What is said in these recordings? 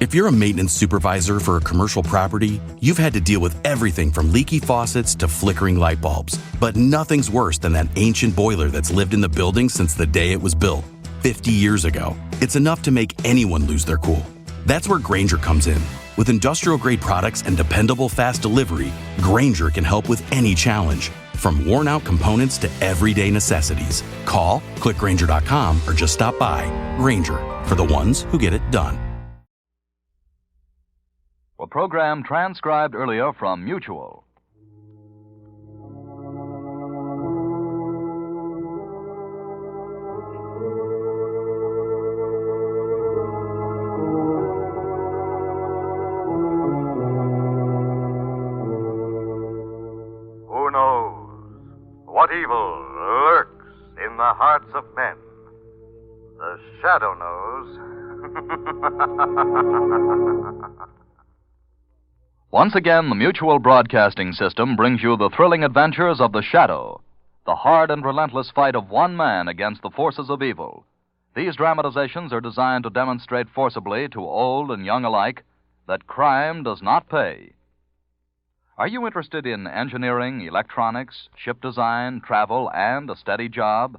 If you're a maintenance supervisor for a commercial property, you've had to deal with everything from leaky faucets to flickering light bulbs. But nothing's worse than that ancient boiler that's lived in the building since the day it was built, 50 years ago. It's enough to make anyone lose their cool. That's where Grainger comes in. With industrial-grade products and dependable fast delivery, Grainger can help with any challenge, from worn-out components to everyday necessities. Call, click Grainger.com, or just stop by. Grainger, for the ones who get it done. A program transcribed earlier from Mutual. Who knows what evil lurks in the hearts of men? The Shadow knows. Once again, the Mutual Broadcasting System brings you the thrilling adventures of the Shadow, the hard and relentless fight of one man against the forces of evil. These dramatizations are designed to demonstrate forcibly to old and young alike that crime does not pay. Are you interested in engineering, electronics, ship design, travel, and a steady job?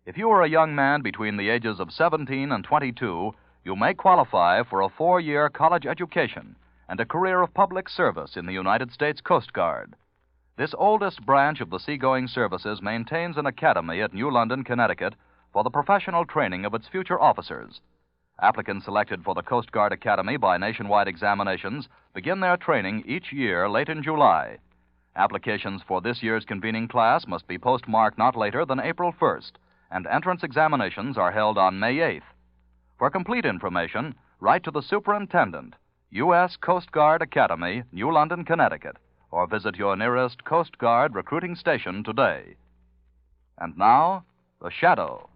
If you are a young man between the ages of 17 and 22, you may qualify for a 4-year college education and a career of public service in the United States Coast Guard. This oldest branch of the seagoing services maintains an academy at New London, Connecticut, for the professional training of its future officers. Applicants selected for the Coast Guard Academy by nationwide examinations begin their training each year late in July. Applications for this year's convening class must be postmarked not later than April 1st, and entrance examinations are held on May 8th. For complete information, write to the Superintendent, U.S. Coast Guard Academy, New London, Connecticut, or visit your nearest Coast Guard recruiting station today. And now, The Shadow.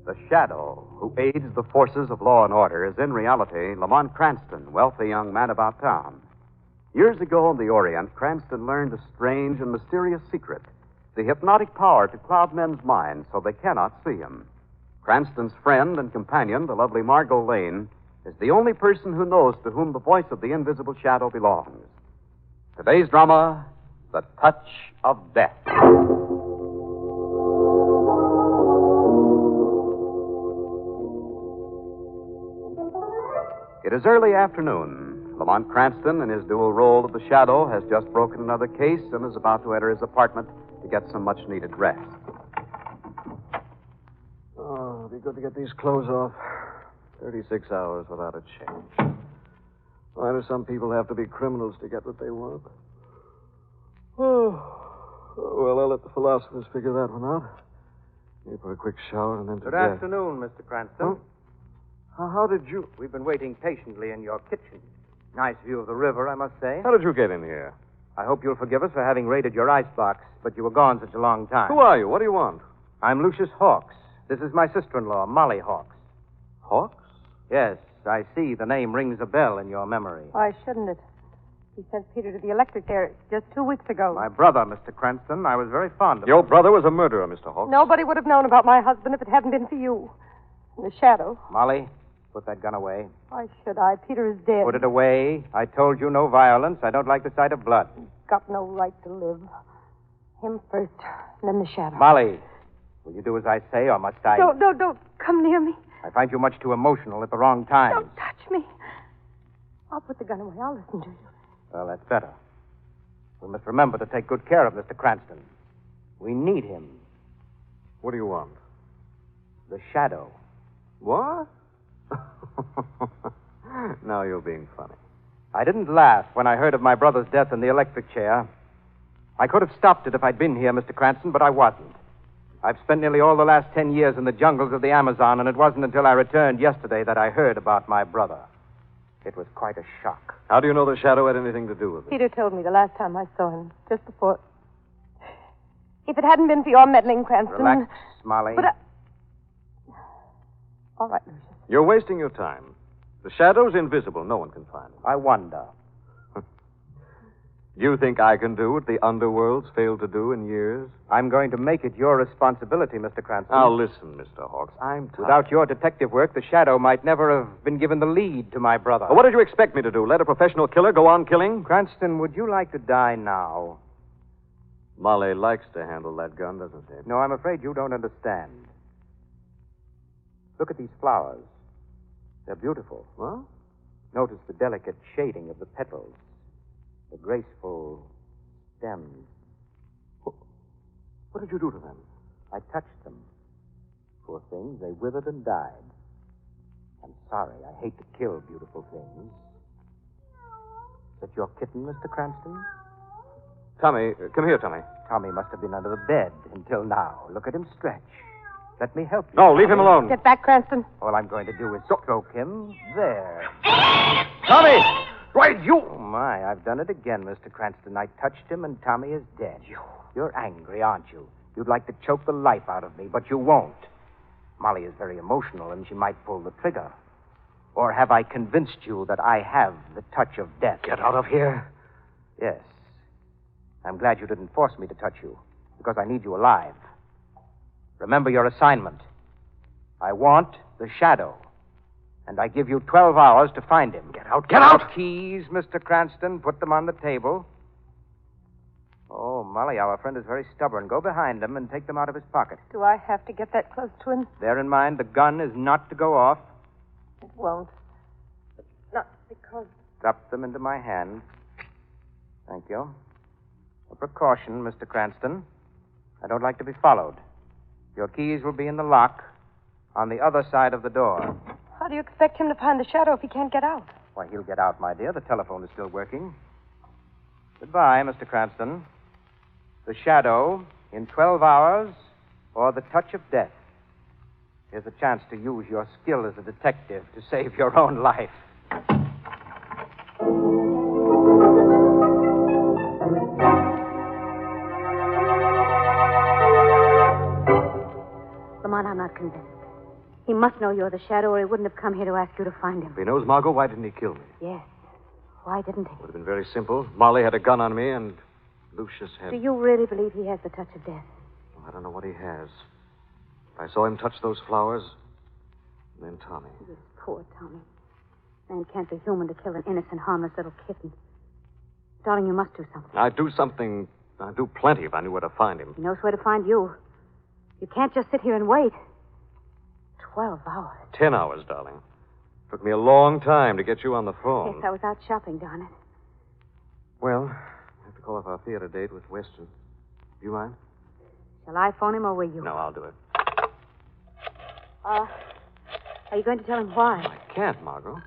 The Shadow, who aids the forces of law and order, is in reality Lamont Cranston, wealthy young man about town. Years ago in the Orient, Cranston learned a strange and mysterious secret, the hypnotic power to cloud men's minds so they cannot see him. Cranston's friend and companion, the lovely Margot Lane, is the only person who knows to whom the voice of the invisible shadow belongs. Today's drama, The Touch of Death. It is early afternoon. Lamont Cranston, in his dual role of the shadow, has just broken another case and is about to enter his apartment to get some much-needed rest. Oh, it'll be good to get these clothes off. 36 hours without a change. Why do some people have to be criminals to get what they want? Well, I'll let the philosophers figure that one out. Maybe for a quick shower and then to Good bed. afternoon, Mr. Cranston. How did you... We've been waiting patiently in your kitchen. Nice view of the river, I must say. How did you get in here? I hope you'll forgive us for having raided your icebox, but you were gone such a long time. Who are you? What do you want? I'm Lucius Hawks. This is my sister-in-law, Molly Hawks. Hawks? Yes, I see the name rings a bell in your memory. Why shouldn't it? He sent Peter to the electric there just 2 weeks ago. My brother, Mr. Cranston. I was very fond of Your him. brother was a murderer, Mr. Hawks. Nobody would have known about my husband if it hadn't been for you. In the shadow. Molly, put that gun away. Why should I? Peter is dead. Put it away. I told you no violence. I don't like the sight of blood. He's got no right to live. Him first, and then the shadow. Molly, will you do as I say, or must I... Don't come near me. I find you much too emotional at the wrong time. Don't touch me. I'll put the gun away. I'll listen to you. Well, that's better. We must remember to take good care of Mr. Cranston. We need him. What do you want? The shadow. What? Now you're being funny. I didn't laugh when I heard of my brother's death in the electric chair. I could have stopped it if I'd been here, Mr. Cranston, but I wasn't. I've spent nearly all the last 10 years in the jungles of the Amazon, and it wasn't until I returned yesterday that I heard about my brother. It was quite a shock. How do you know the shadow had anything to do with it? Peter told me the last time I saw him, just before. If it hadn't been for your meddling, Cranston... Relax, Molly. But All right, Lucius. You're wasting your time. The shadow's invisible. No one can find him. I wonder. You think I can do what the underworld's failed to do in years? I'm going to make it your responsibility, Mr. Cranston. Now, listen, Mr. Hawks. I'm tired. Without your detective work, the Shadow might never have been given the lead to my brother. Well, what did you expect me to do? Let a professional killer go on killing? Cranston, would you like to die now? Molly likes to handle that gun, doesn't she? No, I'm afraid you don't understand. Look at these flowers. They're beautiful. Well? Notice the delicate shading of the petals, the graceful stems. What did you do to them? I touched them. Poor things, they withered and died. I'm sorry. I hate to kill beautiful things. Is that your kitten, Mr. Cranston? Tommy, come here, Tommy. Tommy must have been under the bed until now. Look at him stretch. Let me help you. No, leave him alone. Get back, Cranston. All I'm going to do is stroke him. There. Tommy! Right, you! Oh, my. I've done it again, Mr. Cranston. I touched him, and Tommy is dead. You're angry, aren't you? You'd like to choke the life out of me, but you won't. Molly is very emotional, and she might pull the trigger. Or have I convinced you that I have the touch of death? Get out of here. Yes. I'm glad you didn't force me to touch you, because I need you alive. Remember your assignment. I want the Shadow, and I give you 12 hours to find him. Get out, get out! Keys, Mr. Cranston. Put them on the table. Oh, Molly, our friend is very stubborn. Go behind him and take them out of his pocket. Do I have to get that close to him? Bear in mind, the gun is not to go off. It won't. But not because... Drop them into my hand. Thank you. A precaution, Mr. Cranston. I don't like to be followed. Your keys will be in the lock on the other side of the door. How do you expect him to find the Shadow if he can't get out? Why, he'll get out, my dear. The telephone is still working. Goodbye, Mr. Cranston. The Shadow in 12 hours or the touch of death. Here's a chance to use your skill as a detective to save your own life. Lamont, I'm not convinced. He must know you're the Shadow, or he wouldn't have come here to ask you to find him. If he knows Margot, why didn't he kill me? Yes. Why didn't he? Would have been very simple. Molly had a gun on me, and Lucius had... Do you really believe he has the touch of death? Well, I don't know what he has. I saw him touch those flowers, and then Tommy. Yes, poor Tommy. Man can't be human to kill an innocent, harmless little kitten. Darling, you must do something. I'd do something. I'd do plenty if I knew where to find him. He knows where to find you. You can't just sit here and wait. 12 hours. 10 hours, darling. Took me a long time to get you on the phone. Yes, I was out shopping, darn it. Well, I have to call off our theater date with Weston. Do you mind? Shall I phone him, or will you? No, I'll do it. Are you going to tell him why? I can't, Margot.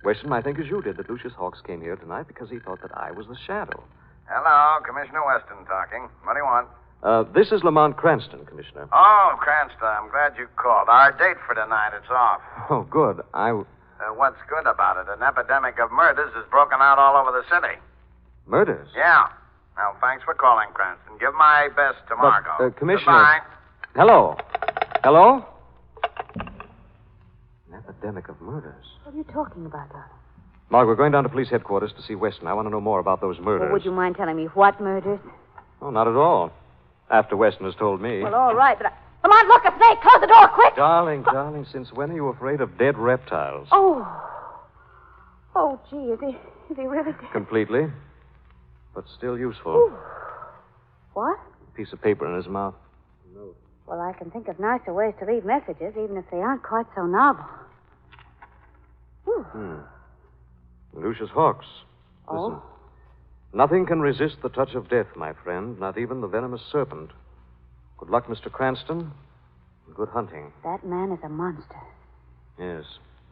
Weston might think as you did that Lucius Hawks came here tonight because he thought that I was the Shadow. Hello, Commissioner Weston talking. What do you want? This is Lamont Cranston, Commissioner. Oh, Cranston, I'm glad you called. Our date for tonight is off. Oh, good. What's good about it? An epidemic of murders has broken out all over the city. Murders? Yeah. Well, thanks for calling, Cranston. Give my best to Margot. Commissioner... Goodbye. Hello? Hello? An epidemic of murders. What are you talking about, darling? Margot, we're going down to police headquarters to see Weston. I want to know more about those murders. Well, would you mind telling me what murders? Oh, not at all. After Weston has told me. Well, all right, but Come on, look, a snake. Close the door, quick. Darling, since when are you afraid of dead reptiles? Oh, gee, is he really dead? Completely. But still useful. Ooh. What? A piece of paper in his mouth. Well, I can think of nicer ways to leave messages, even if they aren't quite so novel. Lucius Hawks. Oh? Listen. Nothing can resist the touch of death, my friend, not even the venomous serpent. Good luck, Mr. Cranston. And good hunting. That man is a monster. Yes,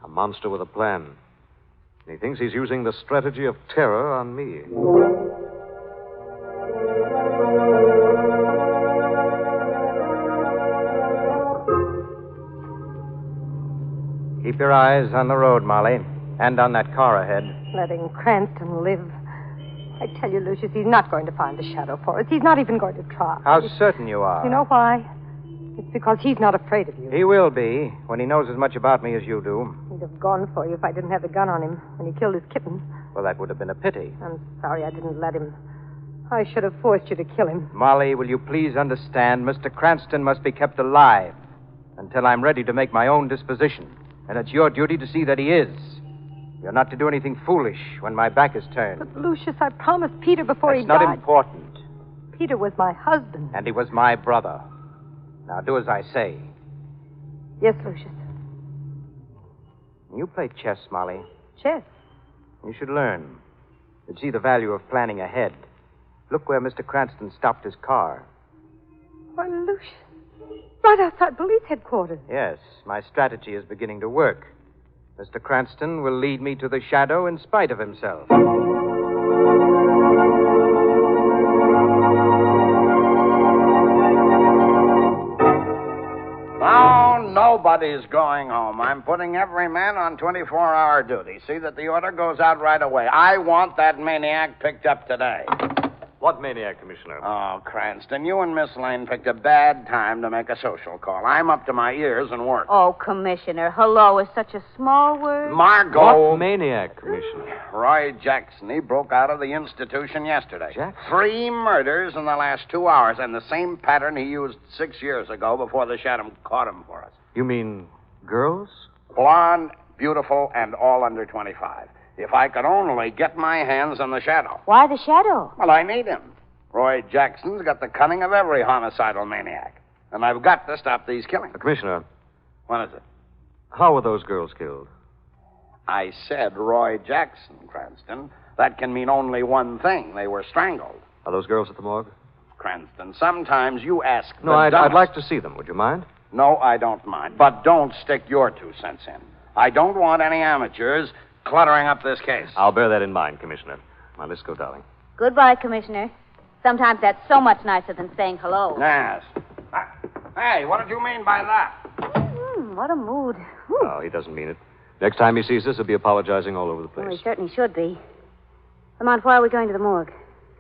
a monster with a plan. And he thinks he's using the strategy of terror on me. Keep your eyes on the road, Molly, and on that car ahead. Letting Cranston live. I tell you, Lucius, he's not going to find the shadow for us. He's not even going to try. How certain you are. You know why? It's because he's not afraid of you. He will be when he knows as much about me as you do. He'd have gone for you if I didn't have the gun on him when he killed his kitten. Well, that would have been a pity. I'm sorry I didn't let him. I should have forced you to kill him. Molly, will you please understand, Mr. Cranston must be kept alive until I'm ready to make my own disposition. And it's your duty to see that he is. You're not to do anything foolish when my back is turned. But, Lucius, I promised Peter before It's he not died. important. Peter was my husband. And he was my brother. Now do as I say. Yes, Lucius. You play chess, Molly. Chess. You should learn. You'd see the value of planning ahead. Look where Mr. Cranston stopped his car. Why, Lucius. Right outside police headquarters. Yes, my strategy is beginning to work. Mr. Cranston will lead me to the shadow in spite of himself. Now, nobody's going home. I'm putting every man on 24-hour duty. See that the order goes out right away. I want that maniac picked up today. What maniac, Commissioner? Oh, Cranston, you and Miss Lane picked a bad time to make a social call. I'm up to my ears in work. Oh, Commissioner, hello is such a small word. Margot. What maniac, Commissioner? Roy Jackson. He broke out of the institution yesterday. Jackson? 3 murders in the last 2 hours, and the same pattern he used 6 years ago before the shadow caught him for us. You mean girls? Blonde, beautiful, and all under 25. If I could only get my hands on the shadow. Why the shadow? Well, I need him. Roy Jackson's got the cunning of every homicidal maniac. And I've got to stop these killings. Commissioner, What is it? how were those girls killed? I said Roy Jackson, Cranston. That can mean only one thing. They were strangled. Are those girls at the morgue? Cranston, sometimes you ask No, the I'd dumbest- like to see them. Would you mind? No, I don't mind. But don't stick your 2 cents in. I don't want any amateurs cluttering up this case. I'll bear that in mind, Commissioner. Now, let's go, darling. Goodbye, Commissioner. Sometimes that's so much nicer than saying hello. Yes. Hey, what did you mean by that? What a mood. Whew. No, he doesn't mean it. Next time he sees us, he'll be apologizing all over the Well, place. he certainly should be. Lamont, why are we going to the morgue?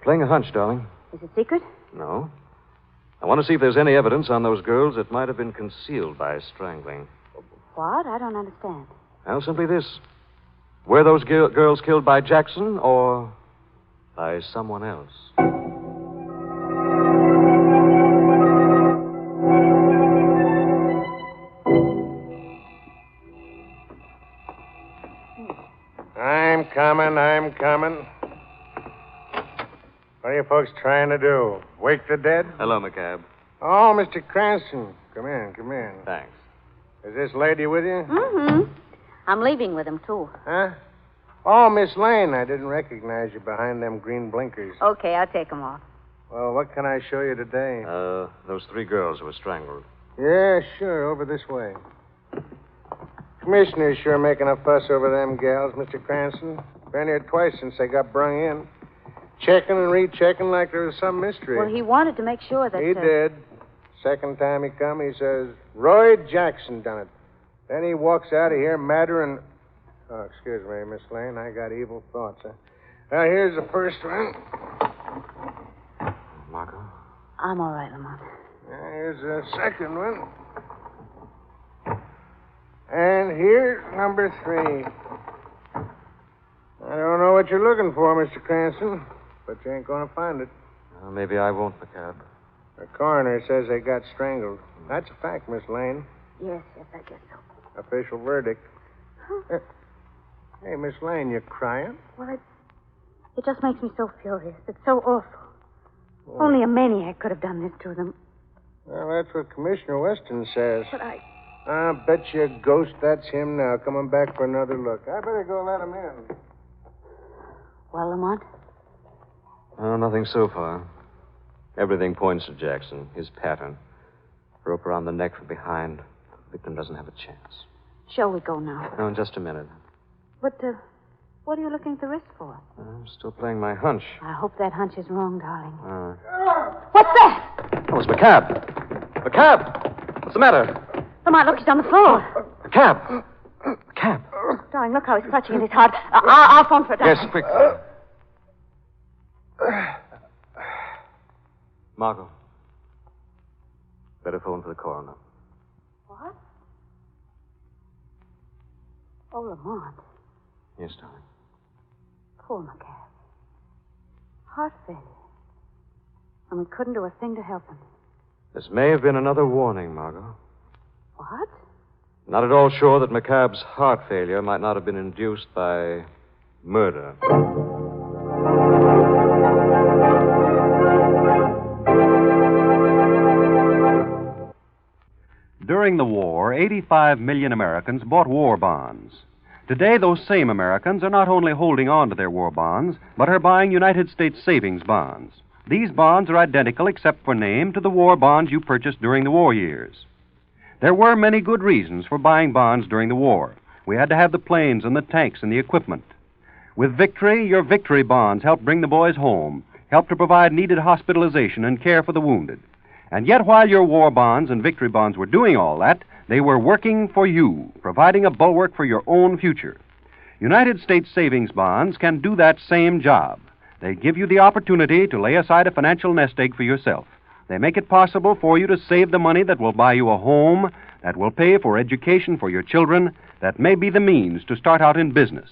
Playing a hunch, darling. Is it secret? No. I want to see if there's any evidence on those girls that might have been concealed by strangling. What? I don't understand. Well, simply this. Were those girls killed by Jackson or by someone else? I'm coming. What are you folks trying to do? Wake the dead? Hello, McCabe. Oh, Mr. Cranston. Come in. Thanks. Is this lady with you? Mm-hmm. I'm leaving with him, too. Huh? Oh, Miss Lane, I didn't recognize you behind them green blinkers. Okay, I'll take him off. Well, what can I show you today? Those 3 girls who were strangled. Yeah, sure, over this way. Commissioner's sure making a fuss over them gals, Mr. Cranston. Been here twice since they got brung in. Checking and rechecking like there was some mystery. Well, he wanted to make sure that... He did. Second time he come, he says, Roy Jackson done it. Then he walks out of here madder and... Oh, excuse me, Miss Lane. I got evil thoughts. Now, here's the first one. Margot? I'm all right, Lamont. Here's the second one. And here's number 3. I don't know what you're looking for, Mr. Cranston, but you ain't going to find it. Maybe I won't, McCabe. The coroner says they got strangled. That's a fact, Miss Lane. Yes, I guess so. Official verdict. Hey, Miss Lane, you crying? Well, it just makes me so furious. It's so awful. Only a maniac could have done this to them. Well, that's what Commissioner Weston says. But I bet you a ghost that's him now, coming back for another look. I better go let him in. Well, Lamont? Oh, nothing so far. Everything points to Jackson, his pattern. Rope around the neck from behind. The victim doesn't have a chance. Shall we go now? No, in just a minute. But, what are you looking at the wrist for? I'm still playing my hunch. I hope that hunch is wrong, darling. What's that? Oh, it's McCabe. McCabe! What's the matter? Lamont, look, he's on the floor. McCabe! McCabe! Darling, look how he's clutching at his heart. I'll phone for a doctor. Yes, quick. Margot. Better phone for the coroner. What? Oh, Lamont. Yes, darling. Poor McCab. Heart failure. And we couldn't do a thing to help him. This may have been another warning, Margot. What? Not at all sure that McCabe's heart failure might not have been induced by murder. During the war, 85 million Americans bought war bonds. Today, those same Americans are not only holding on to their war bonds, but are buying United States savings bonds. These bonds are identical, except for name, to the war bonds you purchased during the war years. There were many good reasons for buying bonds during the war. We had to have the planes and the tanks and the equipment. With victory, your victory bonds helped bring the boys home, helped to provide needed hospitalization and care for the wounded. And yet, while your war bonds and victory bonds were doing all that, they were working for you, providing a bulwark for your own future. United States savings bonds can do that same job. They give you the opportunity to lay aside a financial nest egg for yourself. They make it possible for you to save the money that will buy you a home, that will pay for education for your children, that may be the means to start out in business.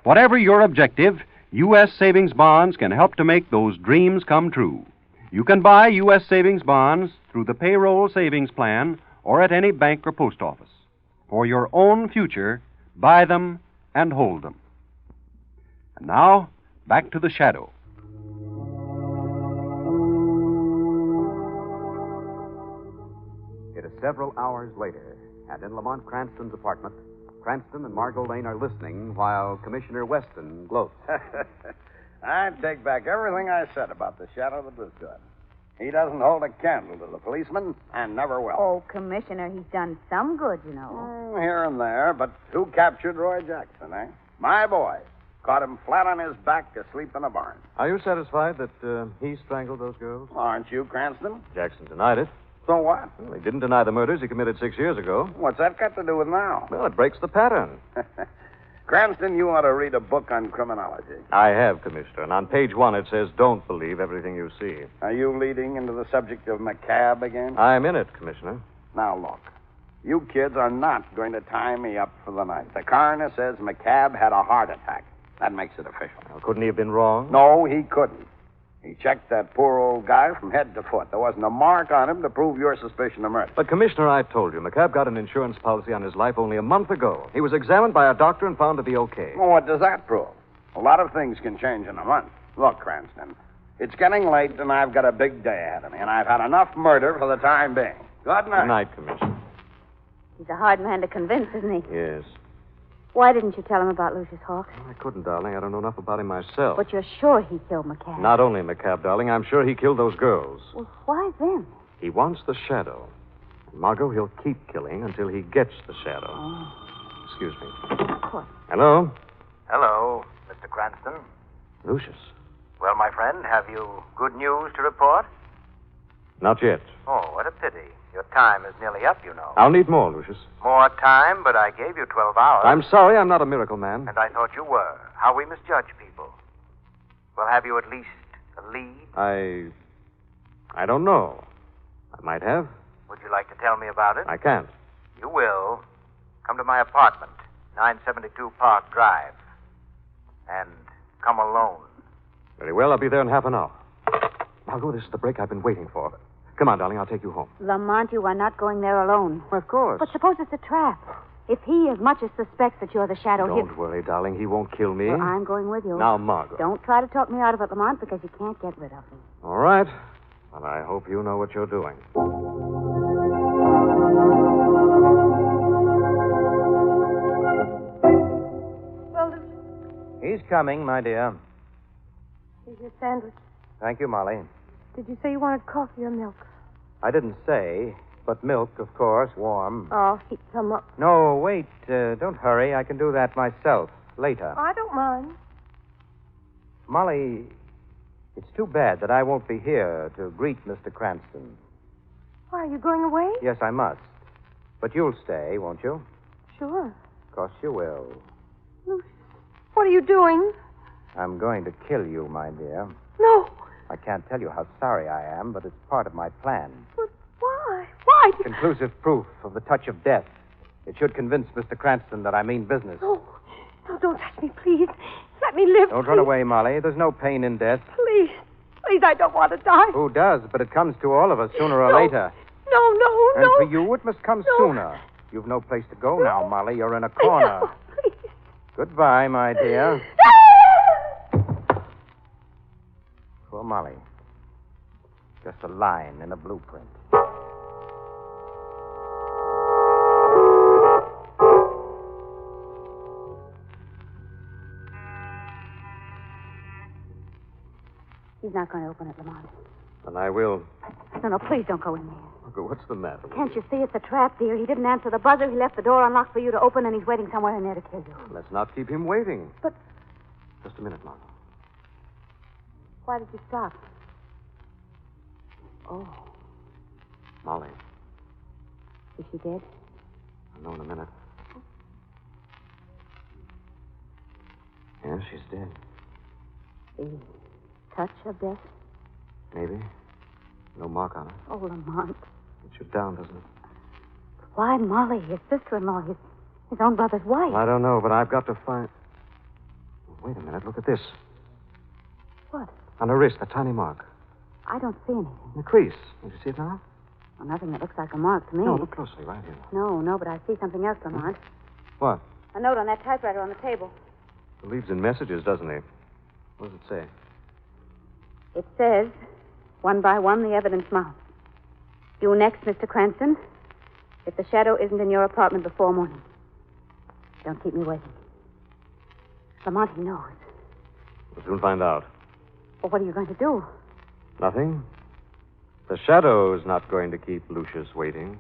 Whatever your objective, U.S. savings bonds can help to make those dreams come true. You can buy U.S. savings bonds through the payroll savings plan or at any bank or post office. For your own future, buy them and hold them. And now, back to the Shadow. It is several hours later, and in Lamont Cranston's apartment, Cranston and Margot Lane are listening while Commissioner Weston gloats. I take back everything I said about the Shadow that was good. He doesn't hold a candle to the policeman, and never will. Oh, Commissioner, he's done some good, you know. Here and there, but who captured Roy Jackson, eh? My boy. Caught him flat on his back asleep in a barn. Are you satisfied that he strangled those girls? Aren't you, Cranston? Jackson denied it. So what? Well, he didn't deny the murders he committed 6 years ago. What's that got to do with now? Well, it breaks the pattern. Cranston, you ought to read a book on criminology. I have, Commissioner, and on page 1 it says, don't believe everything you see. Are you leading into the subject of McCab again? I'm in it, Commissioner. Now, look. You kids are not going to tie me up for the night. The coroner says McCab had a heart attack. That makes it official. Well, couldn't he have been wrong? No, he couldn't. He checked that poor old guy from head to foot. There wasn't a mark on him to prove your suspicion of murder. But, Commissioner, I told you, McCabe got an insurance policy on his life only a month ago. He was examined by a doctor and found to be okay. Well, what does that prove? A lot of things can change in a month. Look, Cranston, it's getting late and I've got a big day ahead of me, and I've had enough murder for the time being. Good night. Good night, Commissioner. He's a hard man to convince, isn't he? Yes. Why didn't you tell him about Lucius Hawks? Well, I couldn't, darling. I don't know enough about him myself. But you're sure he killed McCab? Not only McCabe, darling. I'm sure he killed those girls. Well, why them? He wants the shadow. And Margot, he'll keep killing until he gets the shadow. Oh. Excuse me. Of course. Hello? Hello, Mr. Cranston. Lucius. Well, my friend, have you good news to report? Not yet. Oh, what a pity. Your time is nearly up, you know. I'll need more, Lucius. More time, but I gave you 12 hours. I'm sorry, I'm not a miracle man. And I thought you were. How we misjudge people. Well, have you at least a lead? I don't know. I might have. Would you like to tell me about it? I can't. You will. Come to my apartment, 972 Park Drive. And come alone. Very well, I'll be there in half an hour. Margot, this is the break I've been waiting for. Come on, darling, I'll take you home. Lamont, you are not going there alone. Well, of course. But suppose it's a trap. If he as much as suspects that you're the shadow, Don't worry, darling. He won't kill me. Well, I'm going with you. Now, Margot. Don't try to talk me out of it, Lamont, because you can't get rid of me. All right. Well, I hope you know what you're doing. Well, Lucius, He's coming, my dear. here's your sandwich. Thank you, Molly. Did you say you wanted coffee or milk? I didn't say, but milk, of course, warm. Oh, heat some up. No, wait. Don't hurry. I can do that myself later. I don't mind. Molly, it's too bad that I won't be here to greet Mr. Cranston. Why, are you going away? Yes, I must. But you'll stay, won't you? Sure. Of course you will. Lucius, what are you doing? I'm going to kill you, my dear. No. I can't tell you how sorry I am, but it's part of my plan. But why? hiding? Conclusive proof of the touch of death. It should convince Mr. Cranston that I mean business. Oh, no, don't touch me, please. Let me live. Don't run away, Molly. There's no pain in death. Please. Please, I don't want to die. Who does? But it comes to all of us sooner or later. No. And for you, it must come sooner. You've no place to go now, Molly. You're in a corner. No, please. Goodbye, my dear. Poor Molly. Just a line in a blueprint. He's not going to open it, Lamont. And I will. No, please don't go in there. What's the matter? Can't you see it's a trap, dear? He didn't answer the buzzer. He left the door unlocked for you to open, and he's waiting somewhere in there to kill you. Let's not keep him waiting. But Just a minute, Martha. why did you stop? Oh, Molly. is she dead? I'll know in a minute. Yeah, she's dead. The touch of death? Maybe. No mark on her. Oh, Lamont. It should down, doesn't it? Why, Molly, his sister-in-law, his own brother's wife. I don't know, but I've got to find... Wait a minute. Look at this. What? On her wrist, a tiny mark. I don't see anything. In the crease. Don't you see it now? Well, nothing that looks like a mark to me. No, look closely, right here. No, but I see something else, Lamont. What? A note on that typewriter on the table. He leaves in messages, doesn't he? What does it say? It says, one by one, the evidence mounts. You next, Mr. Cranston. If the shadow isn't in your apartment before morning, don't keep me waiting. Lamont, he knows. We'll soon find out. Well, what are you going to do? Nothing. The shadow's not going to keep Lucius waiting.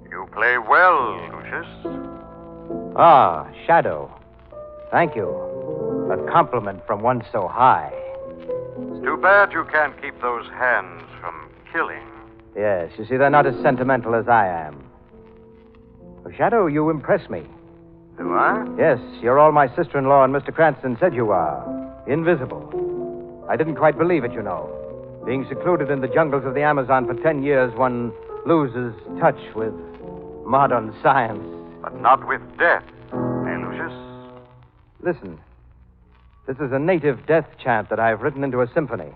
You play well, Lucius. Ah, Shadow. Thank you. A compliment from one so high. It's too bad you can't keep those hands from killing. Yes, you see, they're not as sentimental as I am. Well, Shadow, you impress me. Do I? Yes, you're all my sister-in-law and Mr. Cranston said you are. Invisible. I didn't quite believe it, you know. Being secluded in the jungles of the Amazon for 10 years, one loses touch with modern science. But not with death, eh, Lucius? Listen. This is a native death chant that I've written into a symphony.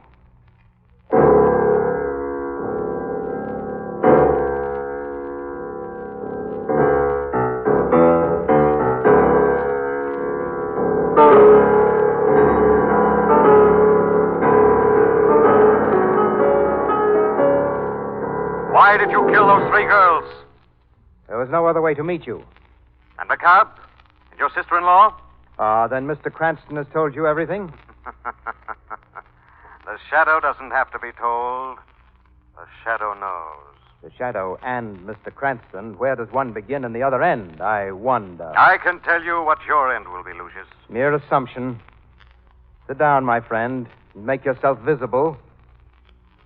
Why did you kill those 3 girls? There was no other way to meet you. And McCabe? And your sister-in-law? Then Mr. Cranston has told you everything? The shadow doesn't have to be told. The shadow knows. The Shadow and Mr. Cranston. Where does one begin and the other end? I wonder. I can tell you what your end will be, Lucius. Mere assumption. Sit down, my friend, and make yourself visible.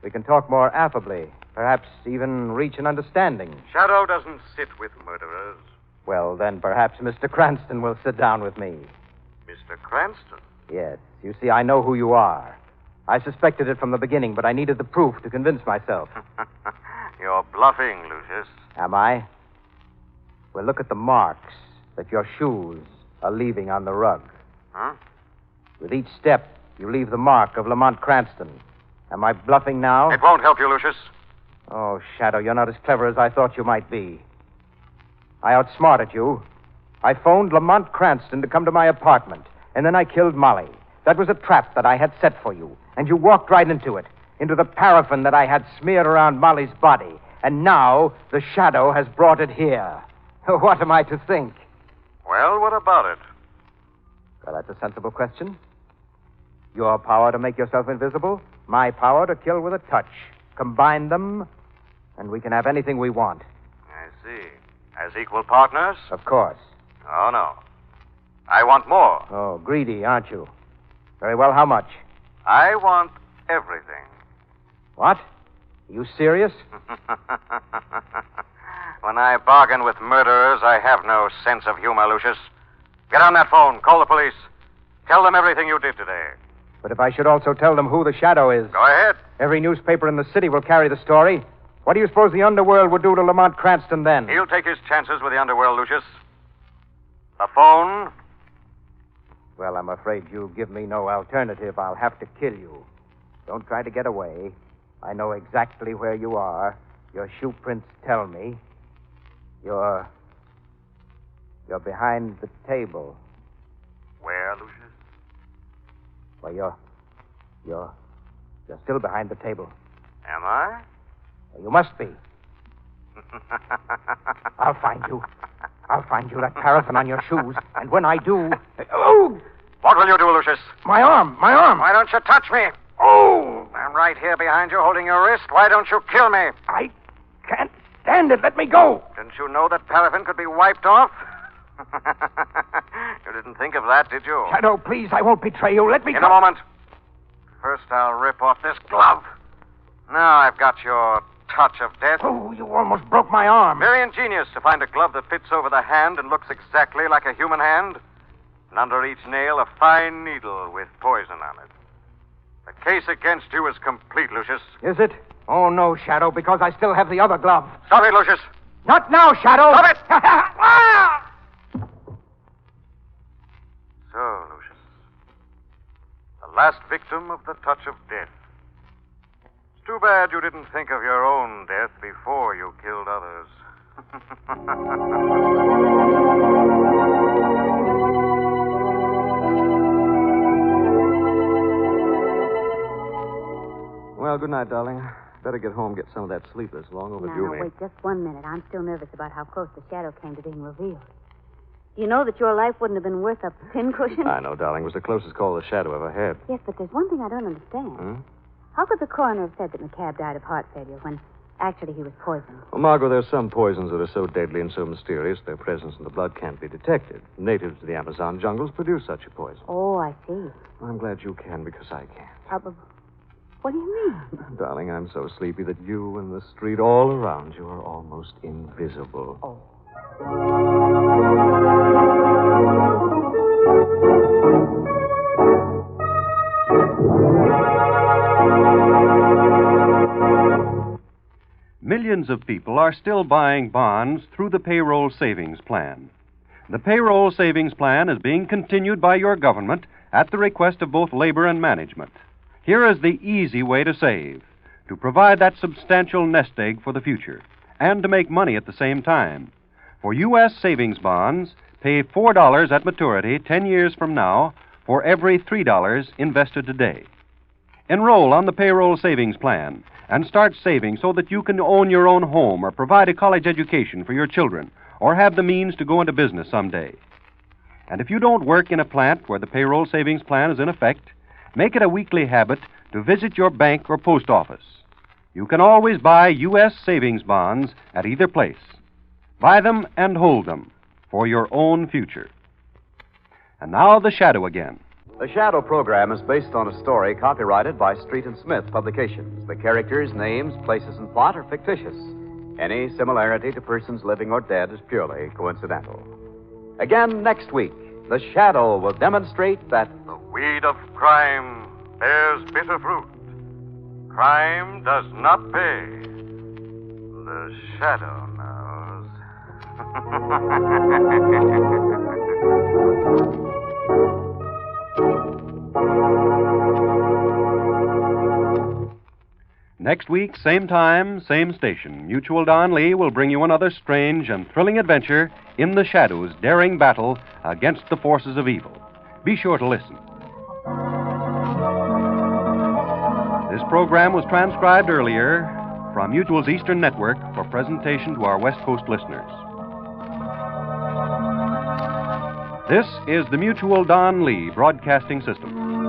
We can talk more affably, perhaps even reach an understanding. Shadow doesn't sit with murderers. Well, then perhaps Mr. Cranston will sit down with me. Mr. Cranston? Yes. You see, I know who you are. I suspected it from the beginning, but I needed the proof to convince myself. You're bluffing, Lucius. Am I? Well, look at the marks that your shoes are leaving on the rug. Huh? With each step, you leave the mark of Lamont Cranston. Am I bluffing now? It won't help you, Lucius. Oh, Shadow, you're not as clever as I thought you might be. I outsmarted you. I phoned Lamont Cranston to come to my apartment, and then I killed Molly. That was a trap that I had set for you, and you walked right into it, into the paraffin that I had smeared around Molly's body. And now the Shadow has brought it here. What am I to think? Well, what about it? Well, that's a sensible question. Your power to make yourself invisible, my power to kill with a touch. Combine them, and we can have anything we want. I see. As equal partners? Of course. Oh, no. I want more. Oh, greedy, aren't you? Very well, how much? I want everything. What? Are you serious? When I bargain with murderers, I have no sense of humor, Lucius. Get on that phone. Call the police. Tell them everything you did today. But if I should also tell them who the Shadow is... Go ahead. Every newspaper in the city will carry the story. What do you suppose the underworld would do to Lamont Cranston then? He'll take his chances with the underworld, Lucius. The phone? Well, I'm afraid you give me no alternative. I'll have to kill you. Don't try to get away. I know exactly where you are. Your shoe prints tell me. You're behind the table. Where, Lucius? Well, you're still behind the table. Am I? Well, you must be. I'll find you. I'll find you that paraffin on your shoes. And when I do... Oh! What will you do, Lucius? My arm! Why don't you touch me? Oh! I'm right here behind you, holding your wrist. Why don't you kill me? I can't stand it. Let me go. Didn't you know that paraffin could be wiped off? You didn't think of that, did you? Shadow, please, I won't betray you. Let me In go. a moment. First, I'll rip off this glove. Now I've got your touch of death. Oh, you almost broke my arm. Very ingenious to find a glove that fits over the hand and looks exactly like a human hand. And under each nail, a fine needle with poison on it. The case against you is complete, Lucius. Is it? Oh, no, Shadow, because I still have the other glove. Stop it, Lucius. Not now, Shadow. Stop it! Ah! So, Lucius, the last victim of the touch of death. It's too bad you didn't think of your own death before you killed others. Well, good night, darling. Better get home, get some of that sleep that's long overdue. Now, wait just 1 minute. I'm still nervous about how close the Shadow came to being revealed. Do you know that your life wouldn't have been worth a pincushion? I know, darling. It was the closest call the Shadow ever had. Yes, but there's one thing I don't understand. Hmm? How could the coroner have said that McCabe died of heart failure when actually he was poisoned? Well, Margot, there's some poisons that are so deadly and so mysterious their presence in the blood can't be detected. Natives to the Amazon jungles produce such a poison. Oh, I see. I'm glad you can because I can't. What do you mean? Darling, I'm so sleepy that you and the street all around you are almost invisible. Oh. Millions of people are still buying bonds through the payroll savings plan. The payroll savings plan is being continued by your government at the request of both labor and management. Here is the easy way to save, to provide that substantial nest egg for the future, and to make money at the same time. For U.S. savings bonds, pay $4 at maturity 10 years from now for every $3 invested today. Enroll on the payroll savings plan and start saving so that you can own your own home or provide a college education for your children or have the means to go into business someday. And if you don't work in a plant where the payroll savings plan is in effect, make it a weekly habit to visit your bank or post office. You can always buy U.S. savings bonds at either place. Buy them and hold them for your own future. And now the Shadow again. The Shadow program is based on a story copyrighted by Street and Smith Publications. The characters, names, places, and plot are fictitious. Any similarity to persons living or dead is purely coincidental. Again next week, the Shadow will demonstrate that The weed of crime bears bitter fruit. Crime does not pay. The Shadow knows. Next week, same time, same station, Mutual Don Lee will bring you another strange and thrilling adventure in the Shadow's daring battle against the forces of evil. Be sure to listen. This program was transcribed earlier from Mutual's Eastern Network for presentation to our West Coast listeners. This is the Mutual Don Lee Broadcasting System.